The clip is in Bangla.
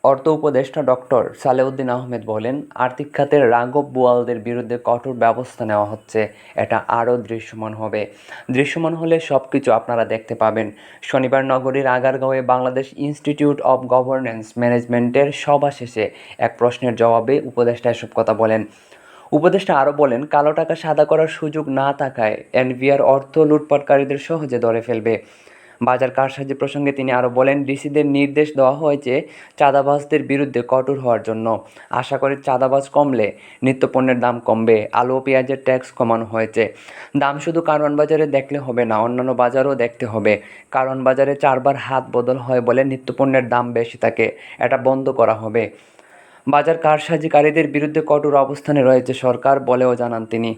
অর্থ উপদেষ্টা ডক্টর সালেউদ্দিন আহমেদ বলেন, আর্থিক খাতের রাঘব বোয়ালদের বিরুদ্ধে কঠোর ব্যবস্থা নেওয়া হচ্ছে। এটা আরও দৃশ্যমান হবে। দৃশ্যমান হলে সব কিছু আপনারা দেখতে পাবেন। শনিবার নগরীর আগারগাঁওয়ে বাংলাদেশ ইনস্টিটিউট অব গভর্নেন্স ম্যানেজমেন্টের সভা শেষে এক প্রশ্নের জবাবে উপদেষ্টা এসব কথা বলেন। উপদেষ্টা আরও বলেন, কালো টাকা সাদা করার সুযোগ না থাকায় এনবিআর অর্থ লুটপাটকারীদের সহজে ধরে ফেলবে। বাজার কারসাজি প্রসঙ্গে তিনি আরও বলেন, ডিসিদের নির্দেশ দেওয়া হয়েছে চাঁদাবাজদের বিরুদ্ধে কঠোর হওয়ার জন্য। আশা করি চাঁদাবাজ কমলে নিত্যপণ্যের দাম কমবে। আলু ও পেঁয়াজের ট্যাক্স কমানো হয়েছে। দাম শুধু কারওয়ান বাজারে দেখলে হবে না, অন্যান্য বাজারও দেখতে হবে। কারওয়ান বাজারে 4বার হাত বদল হয় বলে নিত্যপণ্যের দাম বেশি থাকে, এটা বন্ধ করা হবে। বাজার কারসাজিকারীদের বিরুদ্ধে কঠোর অবস্থানে রয়েছে সরকার বলেও জানান তিনি।